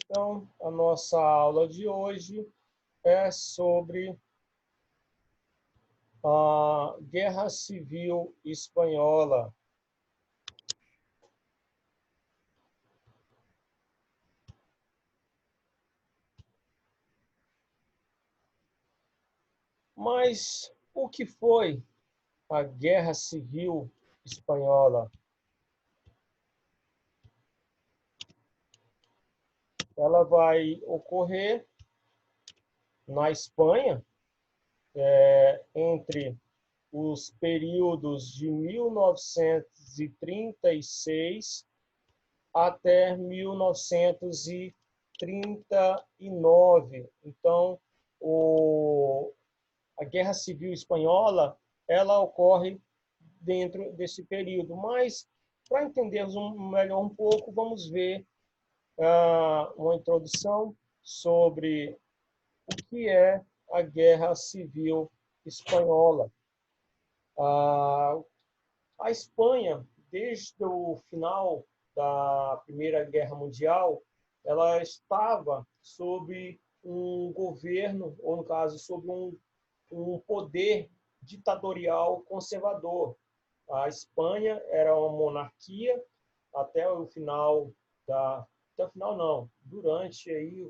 Então, a nossa aula de hoje é sobre a Guerra Civil Espanhola. Mas o que foi a Guerra Civil Espanhola? Ela vai ocorrer na Espanha entre os períodos de 1936 até 1939. Então, a Guerra Civil Espanhola ela ocorre dentro desse período. Mas, para entendermos melhor um pouco, vamos ver uma introdução sobre o que é a Guerra Civil Espanhola. A Espanha, desde o final da Primeira Guerra Mundial, ela estava sob um governo, ou no caso, sob um poder ditatorial conservador. A Espanha era uma monarquia até o final até o final não, durante aí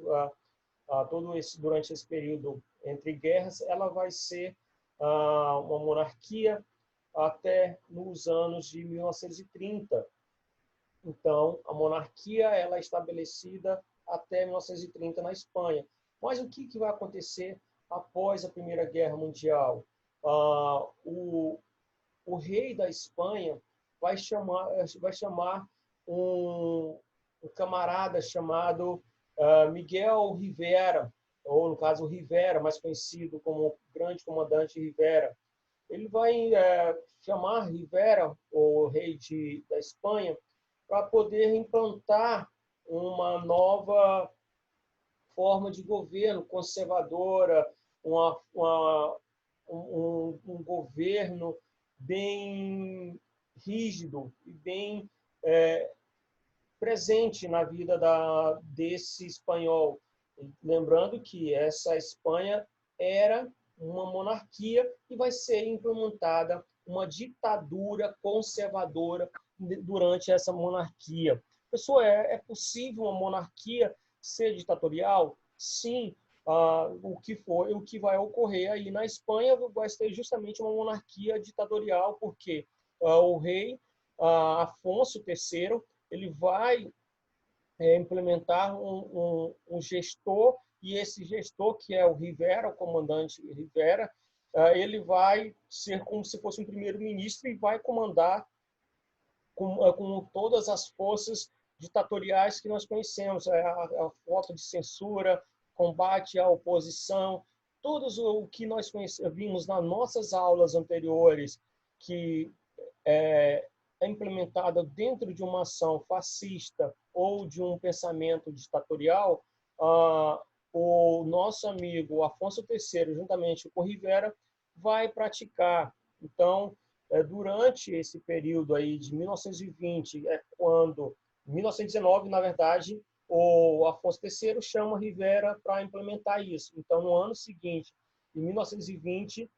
durante esse período entre guerras, ela vai ser uma monarquia até nos anos de 1930. Então, a monarquia ela é estabelecida até 1930 na Espanha. Mas o que vai acontecer após a Primeira Guerra Mundial? O rei da Espanha vai chamar um camarada chamado Miguel Rivera, ou no caso Rivera, mais conhecido como o Grande Comandante Rivera. Ele vai chamar Rivera, o rei da Espanha, para poder implantar uma nova forma de governo conservadora, um governo bem rígido e bem presente na vida desse espanhol. Lembrando que essa Espanha era uma monarquia e vai ser implementada uma ditadura conservadora durante essa monarquia. Pessoal, é possível uma monarquia ser ditatorial? Sim. O que vai ocorrer aí na Espanha vai ser justamente uma monarquia ditatorial, porque o rei Afonso III ele vai implementar um gestor, e esse gestor, que é o Rivera, o comandante Rivera, ele vai ser como se fosse um primeiro-ministro e vai comandar com todas as forças ditatoriais que nós conhecemos, a falta de censura, combate à oposição, tudo o que nós vimos nas nossas aulas anteriores, que é implementada dentro de uma ação fascista ou de um pensamento ditatorial, o nosso amigo Afonso III, juntamente com Rivera, vai praticar. Então, durante esse período aí de 1920, 1919, na verdade, o Afonso III chama Rivera para implementar isso. Então, no ano seguinte, em 1920,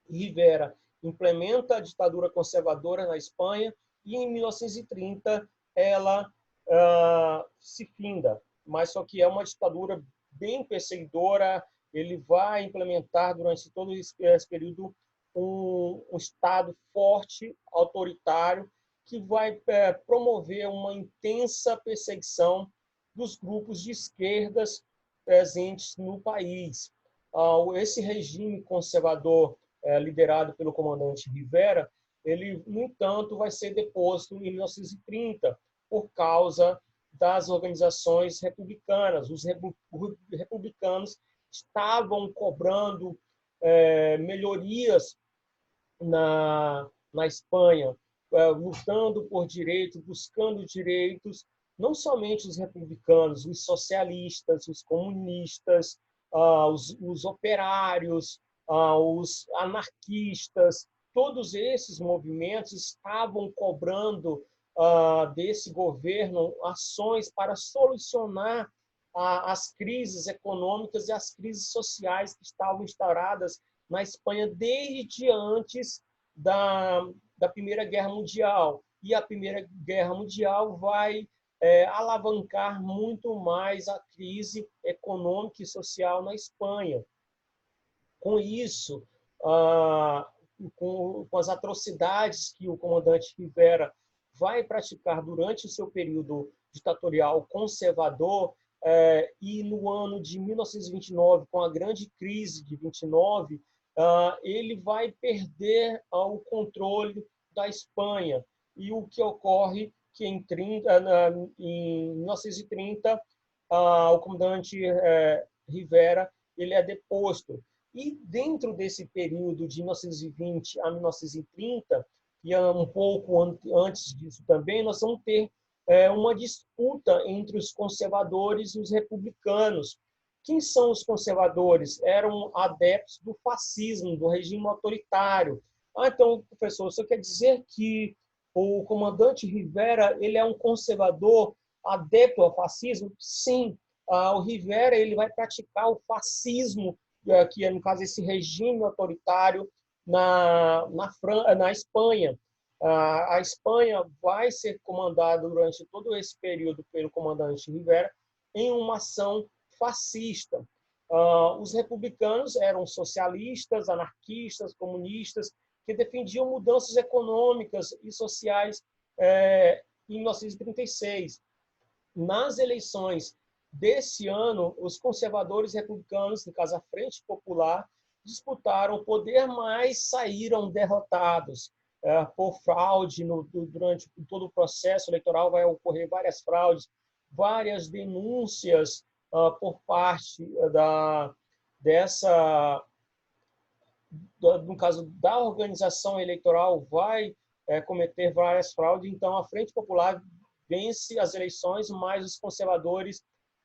Rivera implementa a ditadura conservadora na Espanha e em 1930 ela se finda. Mas só que é uma ditadura bem perseguidora. Ele vai implementar durante todo esse período um Estado forte, autoritário, que vai promover uma intensa perseguição dos grupos de esquerdas presentes no país. Esse regime conservador liderado pelo comandante Rivera, ele, no entanto, vai ser deposto em 1930 por causa das organizações republicanas. Os republicanos estavam cobrando melhorias na Espanha, lutando por direitos, buscando direitos, não somente os republicanos, os socialistas, os comunistas, os operários, os anarquistas, todos esses movimentos estavam cobrando desse governo ações para solucionar as crises econômicas e as crises sociais que estavam instauradas na Espanha desde antes da Primeira Guerra Mundial. E a Primeira Guerra Mundial vai alavancar muito mais a crise econômica e social na Espanha. Com isso, com as atrocidades que o comandante Rivera vai praticar durante o seu período ditatorial conservador, e no ano de 1929, com a grande crise de 29, ele vai perder o controle da Espanha. E o que ocorre que em 1930, o comandante Rivera ele é deposto. E dentro desse período de 1920 a 1930, e um pouco antes disso também, nós vamos ter uma disputa entre os conservadores e os republicanos. Quem são os conservadores? Eram adeptos do fascismo, do regime autoritário. Então, professor, você quer dizer que o comandante Rivera ele é um conservador adepto ao fascismo? Sim. O Rivera ele vai praticar o fascismo, que é, no caso, esse regime autoritário na Espanha. A Espanha vai ser comandada durante todo esse período pelo comandante Rivera em uma ação fascista. Os republicanos eram socialistas, anarquistas, comunistas, que defendiam mudanças econômicas e sociais em 1936. Nas eleições desse ano, os conservadores republicanos, no caso a Frente Popular, disputaram o poder, mas saíram derrotados por fraude. Durante todo o processo eleitoral vai ocorrer várias fraudes, várias denúncias por parte no caso da organização eleitoral, vai cometer várias fraudes. Então, a Frente Popular vence as eleições, mas os conservadores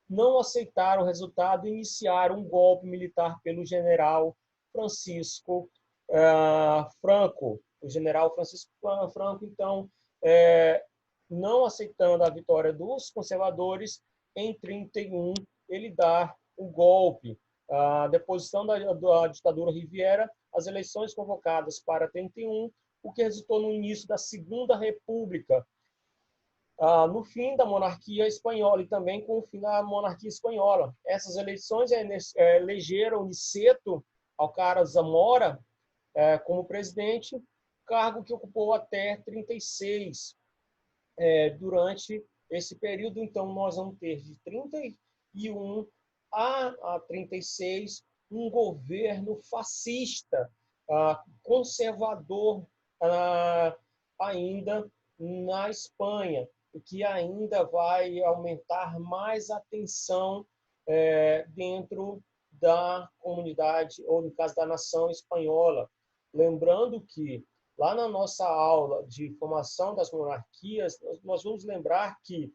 não aceitaram o resultado e iniciaram um golpe militar pelo general Francisco Franco. O general Francisco Franco, então, não aceitando a vitória dos conservadores, em 31 ele dá o golpe. A deposição da ditadura Rivera, as eleições convocadas para 31, o que resultou no início da Segunda República, no fim da monarquia espanhola e também com o fim da monarquia espanhola. Essas eleições elegeram Niceto Alcázar Zamora como presidente, cargo que ocupou até 36. Durante esse período, então, nós vamos ter de 31 a 36 um governo fascista, conservador ainda na Espanha, o que ainda vai aumentar mais a tensão dentro da comunidade, ou no caso da nação espanhola. Lembrando que lá na nossa aula de formação das monarquias, nós vamos lembrar que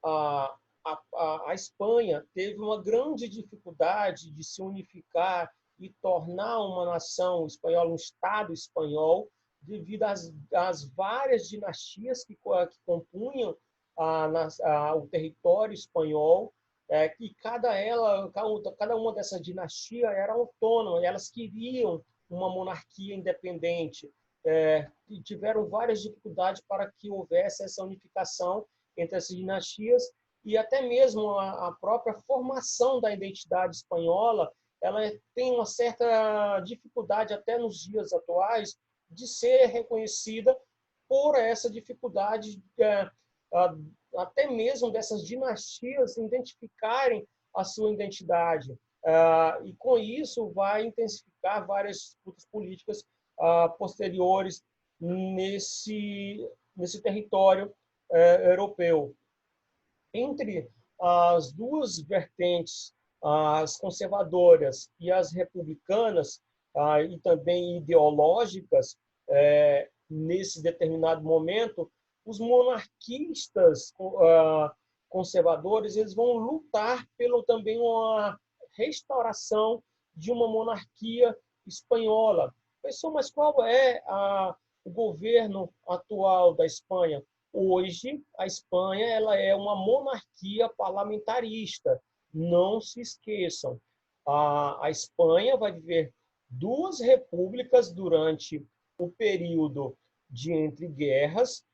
a Espanha teve uma grande dificuldade de se unificar e tornar uma nação espanhola, um Estado espanhol, devido às várias dinastias que compunham o território espanhol, que cada uma dessas dinastias era autônoma, e elas queriam uma monarquia independente, e tiveram várias dificuldades para que houvesse essa unificação entre essas dinastias, e até mesmo a própria formação da identidade espanhola, ela tem uma certa dificuldade até nos dias atuais de ser reconhecida por essa dificuldade, até mesmo dessas dinastias identificarem a sua identidade. E com isso vai intensificar várias disputas políticas posteriores nesse território europeu. Entre as duas vertentes, as conservadoras e as republicanas, e também ideológicas, nesse determinado momento, os monarquistas conservadores eles vão lutar pelo também uma restauração de uma monarquia espanhola. Pessoal, mas qual é o governo atual da Espanha? Hoje, a Espanha ela é uma monarquia parlamentarista. Não se esqueçam. A Espanha vai viver duas repúblicas durante o período de entre guerras,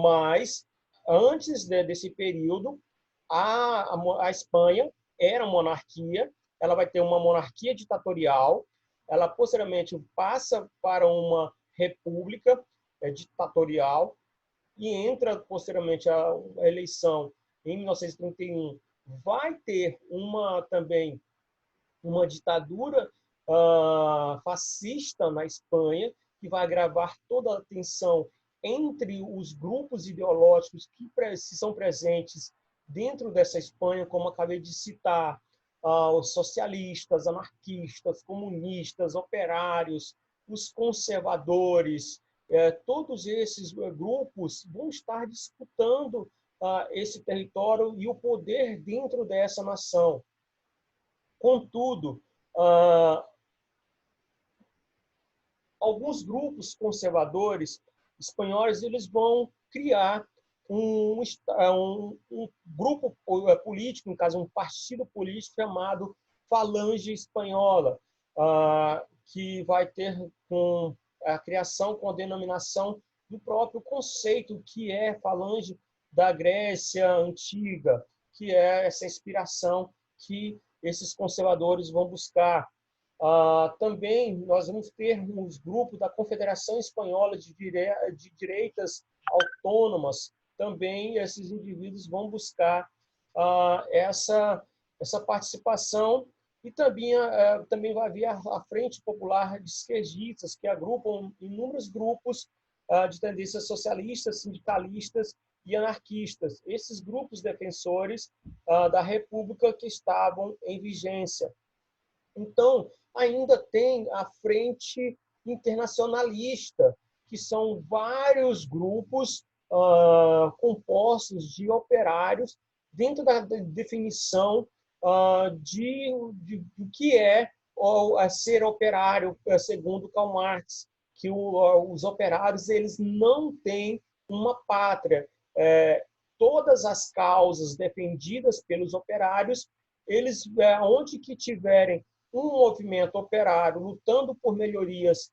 mas antes desse período, a Espanha era monarquia, ela vai ter uma monarquia ditatorial, ela posteriormente passa para uma república ditatorial e entra posteriormente a eleição em 1931, vai ter também uma ditadura fascista na Espanha, que vai agravar toda a tensão entre os grupos ideológicos que são presentes dentro dessa Espanha, como acabei de citar, os socialistas, anarquistas, comunistas, operários, os conservadores, todos esses grupos vão estar disputando esse território e o poder dentro dessa nação. Contudo, alguns grupos conservadores espanhóis eles vão criar um grupo político, no caso, um partido político chamado Falange Espanhola, que vai ter com a criação com a denominação do próprio conceito que é Falange da Grécia Antiga, que é essa inspiração que esses conservadores vão buscar. Também nós vamos ter os grupos da Confederação Espanhola de Direitas Autônomas. Também esses indivíduos vão buscar essa participação e também vai haver a Frente Popular de Esquerdistas, que agrupam inúmeros grupos de tendências socialistas, sindicalistas e anarquistas. Esses grupos defensores da República que estavam em vigência. Então, ainda tem a Frente Internacionalista, que são vários grupos compostos de operários dentro da definição do que é ser operário, segundo Karl Marx, que os operários eles não têm uma pátria. Todas as causas defendidas pelos operários, eles, onde que tiverem um movimento operário lutando por melhorias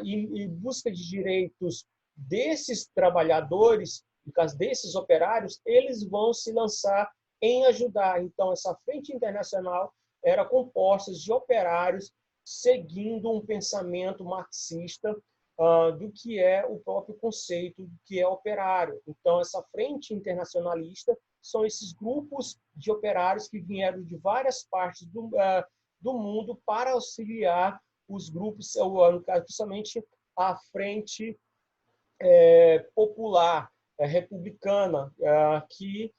e busca de direitos desses trabalhadores, no caso desses operários, eles vão se lançar em ajudar. Então, essa frente internacional era composta de operários seguindo um pensamento marxista do que é o próprio conceito do que é operário. Então, essa frente internacionalista são esses grupos de operários que vieram de várias partes do mundo para auxiliar os grupos, principalmente a frente popular, republicana, que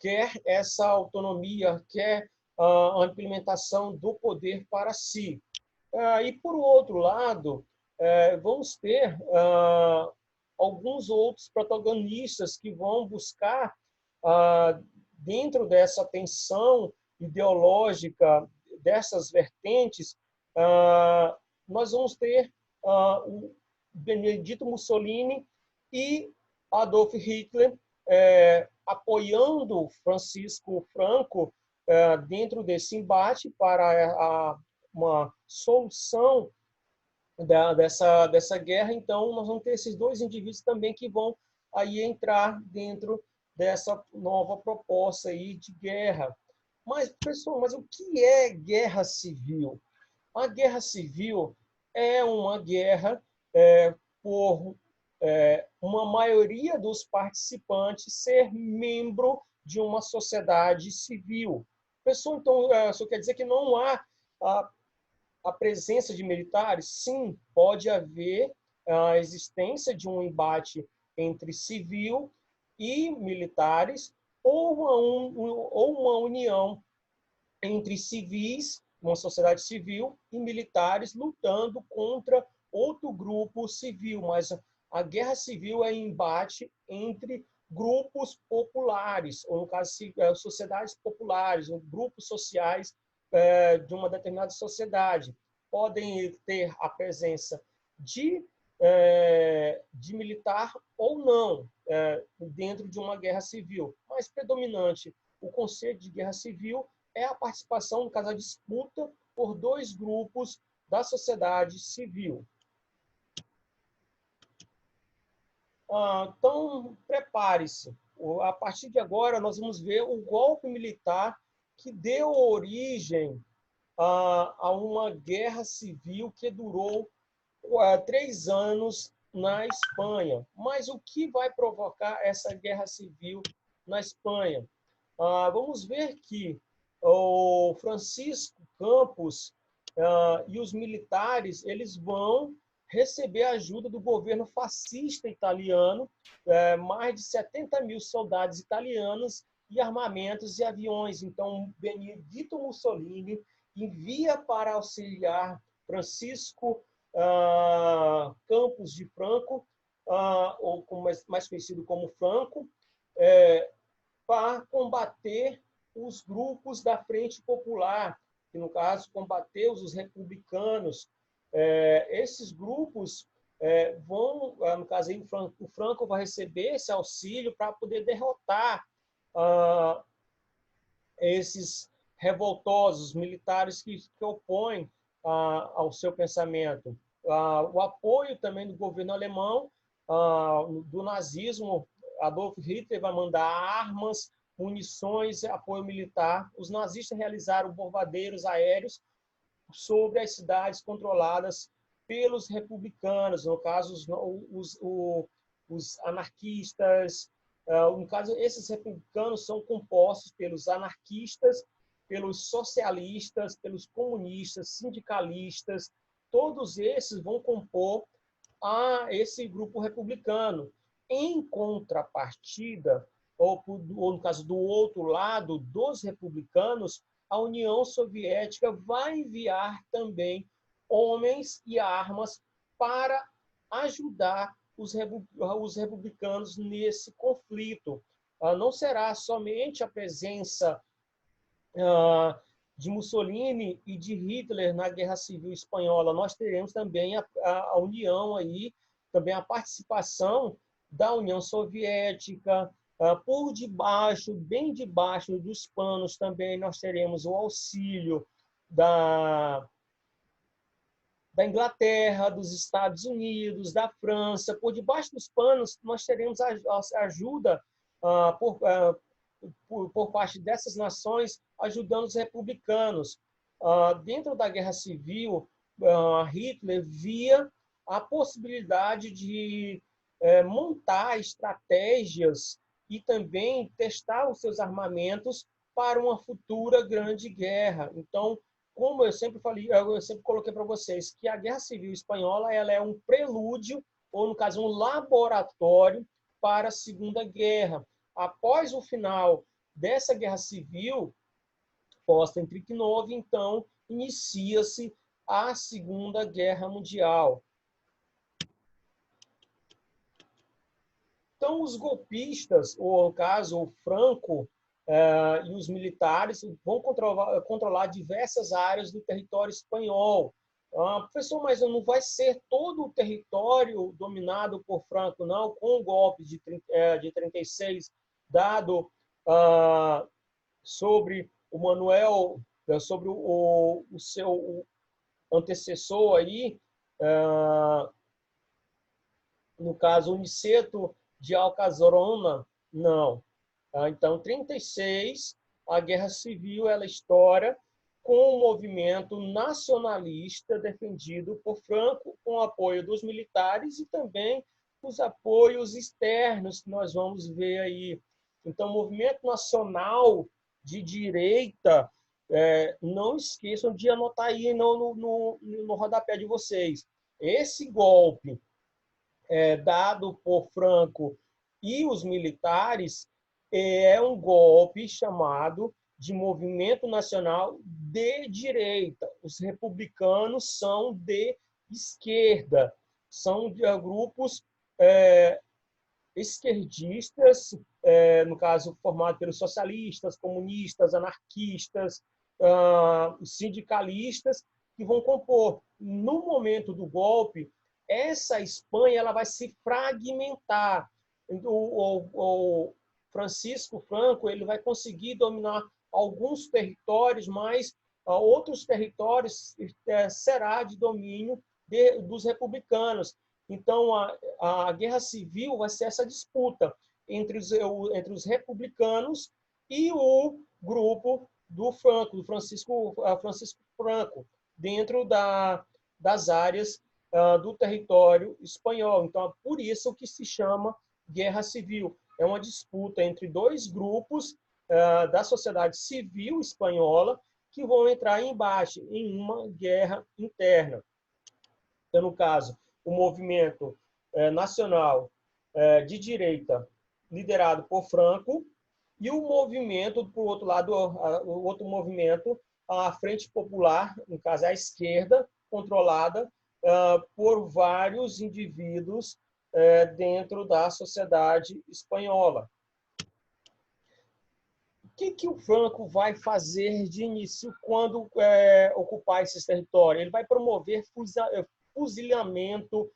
quer essa autonomia, quer a implementação do poder para si. E, por outro lado, vamos ter alguns outros protagonistas que vão buscar, dentro dessa tensão ideológica, dessas vertentes, nós vamos ter o Benedito Mussolini e Adolf Hitler apoiando Francisco Franco dentro desse embate para uma solução dessa guerra. Então, nós vamos ter esses dois indivíduos também que vão aí entrar dentro dessa nova proposta aí de guerra. Mas, pessoal, mas o que é guerra civil? A guerra civil é uma guerra por uma maioria dos participantes ser membro de uma sociedade civil. Pessoal, então, isso quer dizer que não há a presença de militares? Sim, pode haver a existência de um embate entre civil e militares, ou uma união entre civis, uma sociedade civil, e militares lutando contra outro grupo civil. Mas a guerra civil é embate entre grupos populares, ou no caso, sociedades populares, ou grupos sociais de uma determinada sociedade. Podem ter a presença de de militar ou não, dentro de uma guerra civil. Mas predominante, o conceito de guerra civil é a participação, no caso, a disputa por dois grupos da sociedade civil. Então, prepare-se. A partir de agora, nós vamos ver o golpe militar que deu origem a uma guerra civil que durou 3 anos na Espanha. Mas o que vai provocar essa guerra civil na Espanha? Vamos ver que o Francisco Campos e os militares eles vão receber a ajuda do governo fascista italiano, mais de 70 mil soldados italianos e armamentos e aviões. Então, Benedito Mussolini envia para auxiliar Francisco Campos de Franco, ou mais conhecido como Franco, para combater os grupos da Frente Popular, que, no caso, combater os republicanos. Esses grupos vão, no caso, aí, o Franco vai receber esse auxílio para poder derrotar esses revoltosos militares que opõem ao seu pensamento. O apoio também do governo alemão, do nazismo. Adolf Hitler vai mandar armas, munições, apoio militar. Os nazistas realizaram bombardeiros aéreos sobre as cidades controladas pelos republicanos, no caso, os anarquistas. No caso, esses republicanos são compostos pelos anarquistas, pelos socialistas, pelos comunistas, sindicalistas. Todos esses vão compor esse grupo republicano. Em contrapartida, ou no caso do outro lado, dos republicanos, a União Soviética vai enviar também homens e armas para ajudar os republicanos nesse conflito. Não será somente a presença de Mussolini e de Hitler na Guerra Civil Espanhola, nós teremos também a união aí, também a participação da União Soviética. Por debaixo, bem debaixo dos panos, também nós teremos o auxílio da Inglaterra, dos Estados Unidos, da França. Por debaixo dos panos, nós teremos a ajuda por parte dessas nações, ajudando os republicanos. Dentro da Guerra Civil, Hitler via a possibilidade de montar estratégias e também testar os seus armamentos para uma futura grande guerra. Então, como eu sempre coloquei para vocês, que a Guerra Civil Espanhola ela é um prelúdio, ou no caso, um laboratório para a Segunda Guerra. Após o final dessa Guerra Civil, posta em 39, então, inicia-se a Segunda Guerra Mundial. Então, os golpistas, ou no caso, o Franco e os militares, vão controlar diversas áreas do território espanhol. Professor, mas não vai ser todo o território dominado por Franco, não, com o golpe de 36 dado sobre o Manuel, sobre o seu antecessor aí, no caso, o Niceto de Alcazarona, não. Então, 36, a Guerra Civil ela estoura com o movimento nacionalista defendido por Franco, com o apoio dos militares e também os apoios externos que nós vamos ver aí. Então, o movimento nacional de direita, não esqueçam de anotar aí no rodapé de vocês. Esse golpe dado por Franco e os militares é um golpe chamado de Movimento Nacional de Direita. Os republicanos são de esquerda, são grupos esquerdistas, no caso, formado pelos socialistas, comunistas, anarquistas, sindicalistas, que vão compor. No momento do golpe, essa Espanha ela vai se fragmentar. O Francisco Franco ele vai conseguir dominar alguns territórios, mas outros territórios será de domínio dos republicanos. Então, a guerra civil vai ser essa disputa entre os republicanos e o grupo do Franco, do Francisco Franco, dentro das áreas do território espanhol. Então, é por isso que se chama guerra civil. É uma disputa entre dois grupos da sociedade civil espanhola que vão entrar em embate em uma guerra interna. Então, no caso, o movimento nacional de direita liderado por Franco e o movimento, por outro lado, o outro movimento, a Frente Popular, no caso a esquerda, controlada por vários indivíduos dentro da sociedade espanhola. O que o Franco vai fazer de início quando ocupar esses territórios? Ele vai promover fuzilamento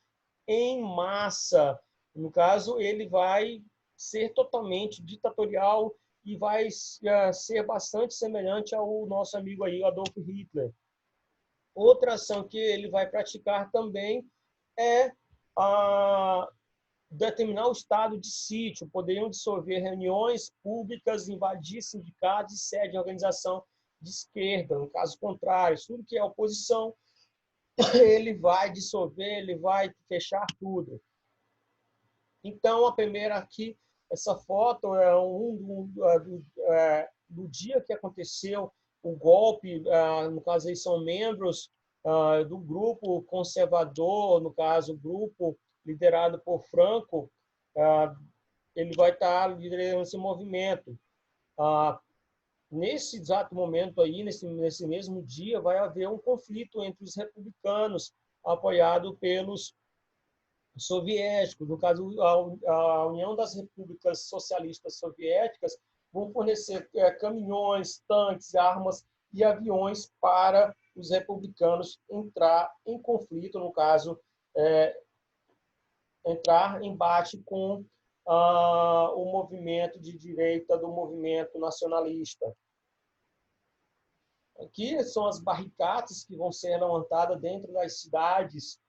em massa. No caso, ele vai ser totalmente ditatorial e vai ser bastante semelhante ao nosso amigo aí, Adolf Hitler. Outra ação que ele vai praticar também é determinar o estado de sítio, poderiam dissolver reuniões públicas, invadir sindicatos e sede de organização de esquerda. No caso contrário, tudo que é oposição, ele vai dissolver, ele vai fechar tudo. Então, a primeira aqui, essa foto é do dia que aconteceu o golpe, no caso aí são membros do grupo conservador, no caso, o grupo liderado por Franco, ele vai estar liderando esse movimento. Nesse exato momento aí, nesse mesmo dia, vai haver um conflito entre os republicanos, apoiado pelos soviéticos. No caso, a União das Repúblicas Socialistas Soviéticas vão fornecer caminhões, tanques, armas e aviões para os republicanos entrar em conflito, no caso, entrar em embate com o movimento de direita do movimento nacionalista. Aqui são as barricadas que vão ser levantadas dentro das cidades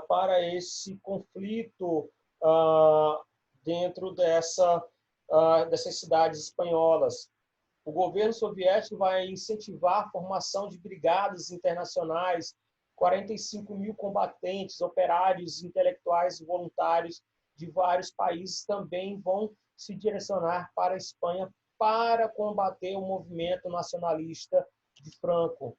para esse conflito dentro dessas cidades espanholas. O governo soviético vai incentivar a formação de brigadas internacionais, 45 mil combatentes, operários, intelectuais e voluntários de vários países também vão se direcionar para a Espanha para combater o movimento nacionalista de Franco.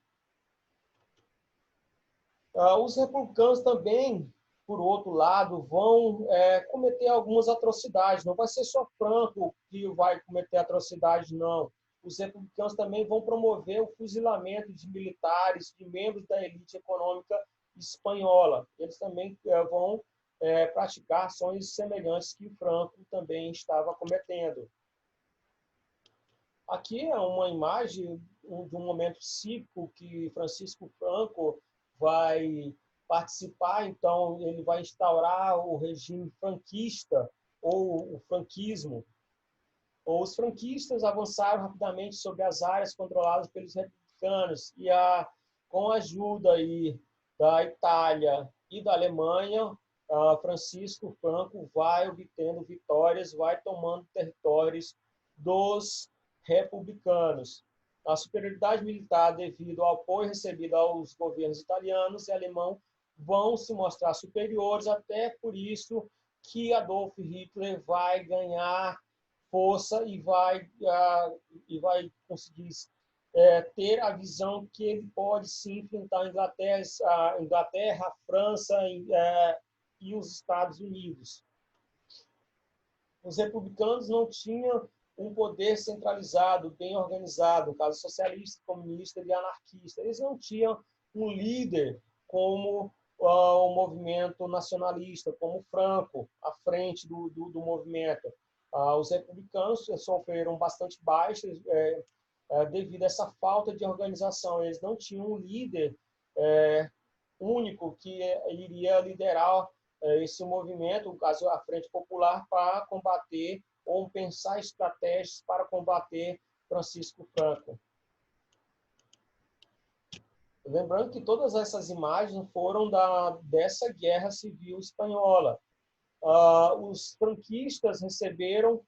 Os republicanos também, por outro lado, vão cometer algumas atrocidades. Não vai ser só Franco que vai cometer atrocidades, não. Os republicanos também vão promover o fuzilamento de militares, de membros da elite econômica espanhola. Eles também vão praticar ações semelhantes que Franco também estava cometendo. Aqui é uma imagem de um momento cívico que Francisco Franco vai participar, então ele vai instaurar o regime franquista ou o franquismo. Os franquistas avançaram rapidamente sobre as áreas controladas pelos republicanos e com a ajuda aí da Itália e da Alemanha, Francisco Franco vai obtendo vitórias, vai tomando territórios dos republicanos. A superioridade militar, devido ao apoio recebido aos governos italianos e alemão, vão se mostrar superiores, até por isso que Adolf Hitler vai ganhar força e vai conseguir ter a visão que ele pode sim enfrentar a Inglaterra, a França e os Estados Unidos. Os republicanos não tinham um poder centralizado, bem organizado, no caso socialista, comunista e anarquista. Eles não tinham um líder como o movimento nacionalista, como Franco, à frente do movimento. Os republicanos sofreram bastante baixas devido a essa falta de organização. Eles não tinham um líder único que iria liderar esse movimento, no caso a Frente Popular, para combater ou pensar estratégias para combater Francisco Franco. Lembrando que todas essas imagens foram dessa Guerra Civil Espanhola. Os franquistas receberam,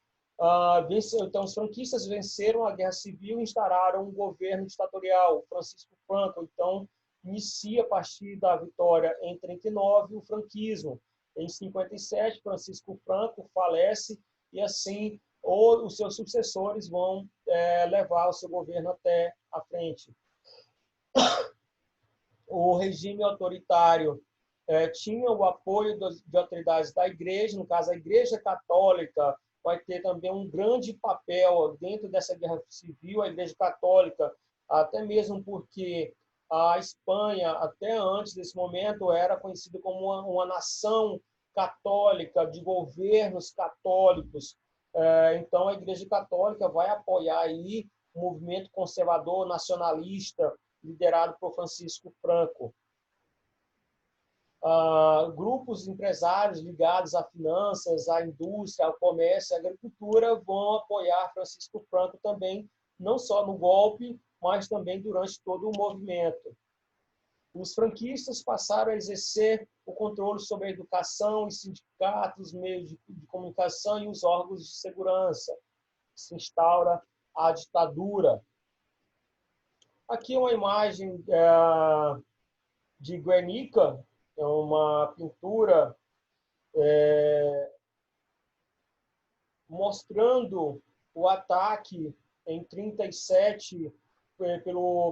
então os franquistas venceram a Guerra Civil e instauraram um governo ditatorial, Francisco Franco. Então, inicia a partir da vitória em 39 o franquismo. Em 57, Francisco Franco falece e assim os seus sucessores vão levar o seu governo até a frente. O regime autoritário tinha o apoio de autoridades da igreja, no caso a Igreja Católica vai ter também um grande papel dentro dessa guerra civil, a Igreja Católica, até mesmo porque a Espanha, até antes desse momento, era conhecida como uma nação católica, de governos católicos. Então, a Igreja Católica vai apoiar aí o movimento conservador, nacionalista, liderado por Francisco Franco. Grupos empresários ligados a finanças, à indústria, ao comércio, à agricultura vão apoiar Francisco Franco também, não só no golpe, mas também durante todo o movimento. Os franquistas passaram a exercer o controle sobre a educação e sindicatos, meios de comunicação e os órgãos de segurança. Se instaura a ditadura. Aqui é uma imagem de Guernica, é uma pintura mostrando o ataque em 37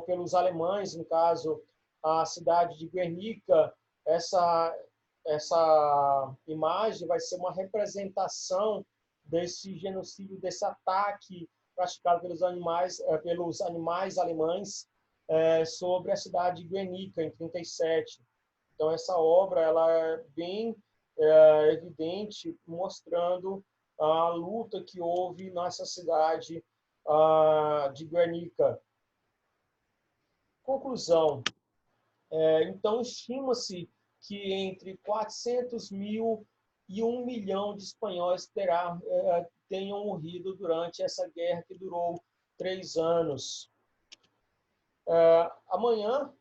pelos alemães, no caso, a cidade de Guernica. Essa imagem vai ser uma representação desse genocídio, desse ataque praticado pelos animais alemães sobre a cidade de Guernica, em 37. Então, essa obra ela é bem evidente, mostrando a luta que houve nessa cidade de Guernica. Conclusão. Então, estima-se que entre 400 mil e 1 milhão de espanhóis tenham morrido durante essa guerra que durou 3 anos. Amanhã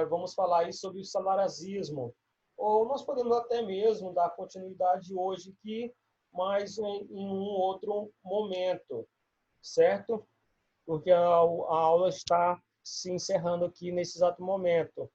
vamos falar aí sobre o salarazismo, ou nós podemos até mesmo dar continuidade hoje aqui, mas em um outro momento, certo? Porque a aula está se encerrando aqui nesse exato momento.